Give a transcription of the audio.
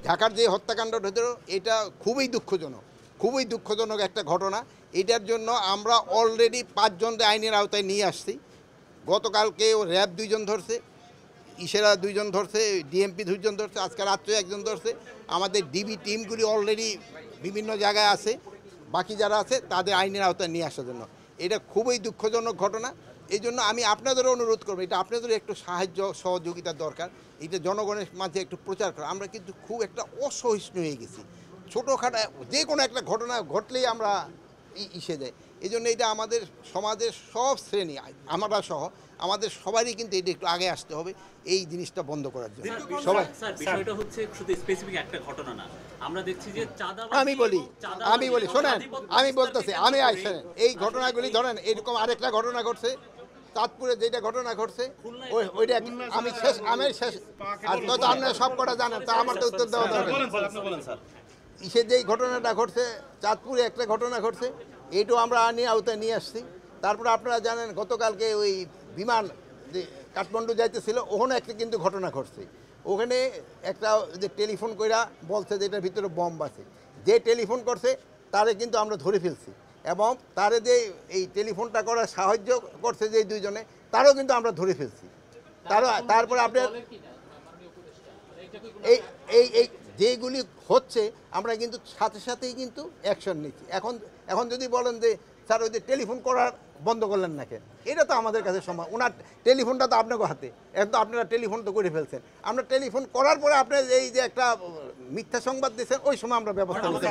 ঢাকার যে হত্যাকাণ্ডটা হলো এটা খুবই দুঃখজনক একটা ঘটনা। এটার জন্য আমরা অলরেডি 5 জনকে আইনের আওতায় নিয়ে আসছি। গতকালকে র্যাব 2 জন ধরছে, ইশারা 2 জন ধরছে, ডিএমপি 2 জন ধরছে, আজকে রাত্রে 1 জন ধরছে। আমাদের ডিবি টিমগুলি অলরেডি বিভিন্ন জায়গায় আছে, বাকি যারা আছে তাদের আইনের আওতায় নিয়ে আসার জন্য। এটা খুবই দুঃখজনক ঘটনা। এই জন্য আমি আপনাদেরও অনুরোধ করবো, এটা আপনাদেরও একটু সাহায্য সহযোগিতার দরকার। এটা জনগণের মাঝে একটু প্রচার করা। আমরা কিন্তু খুব একটা অসহিষ্ণু হয়ে গেছি। ছোটোখাটো যে কোনো একটা ঘটনা ঘটলেই আমরা ইসে যাই। এই জন্য এটা আমাদের সমাজের সব শ্রেণী, আমরা সহ আমাদের সবারই কিন্তু এটা একটু আগে আসতে হবে এই জিনিসটা বন্ধ করার জন্য। সবাই বিষয়টা হচ্ছে শুধু স্পেসিফিক একটা ঘটনা না, আমরা দেখছি যে আমি বলি শোনেন, আমি বলতেছি, এই ঘটনাগুলি ধরেন, এরকম আরেকটা ঘটনা ঘটছে চাঁদপুরে, যেটা ঘটনা ঘটছে ওইটা আমি শেষ আর তো আপনারা সব কটা জানেন, তা আমার তো উত্তর দেওয়া দরকার। ইসে যেই ঘটনাটা ঘটছে চাঁদপুরে একটা ঘটনা ঘটছে, এইটাও আমরা আওতায় নিয়ে আসছি। তারপরে আপনারা জানেন গতকালকে ওই বিমান যে কাঠমান্ডু যাইতেছিল, ওখানে একটা কিন্তু ঘটনা ঘটছে। ওখানে একটা যে টেলিফোন কইরা বলছে যে এটার ভিতরে বম্ব আছে, যে টেলিফোন করছে তারে কিন্তু আমরা ধরে ফেলছি, এবং তারে যে এই টেলিফোনটা করার সাহায্য করছে যে 2 জনে, তারও কিন্তু আমরা ধরে ফেলছি। তারপরে আপনার এই যেগুলি হচ্ছে আমরা কিন্তু সাথে সাথেই কিন্তু অ্যাকশন নিচ্ছি। এখন যদি বলেন যে স্যার ওই যে টেলিফোন করার বন্ধ করলেন না কেন, এটা তো আমাদের কাছে সময়, ওনার টেলিফোনটা তো আপনাকে হাতে, এখন তো আপনারা টেলিফোন তো করে ফেলছেন। আমরা টেলিফোন করার পরে আপনার এই যে একটা মিথ্যা সংবাদ দিচ্ছেন, ওই সময় আমরা ব্যবস্থা নিতে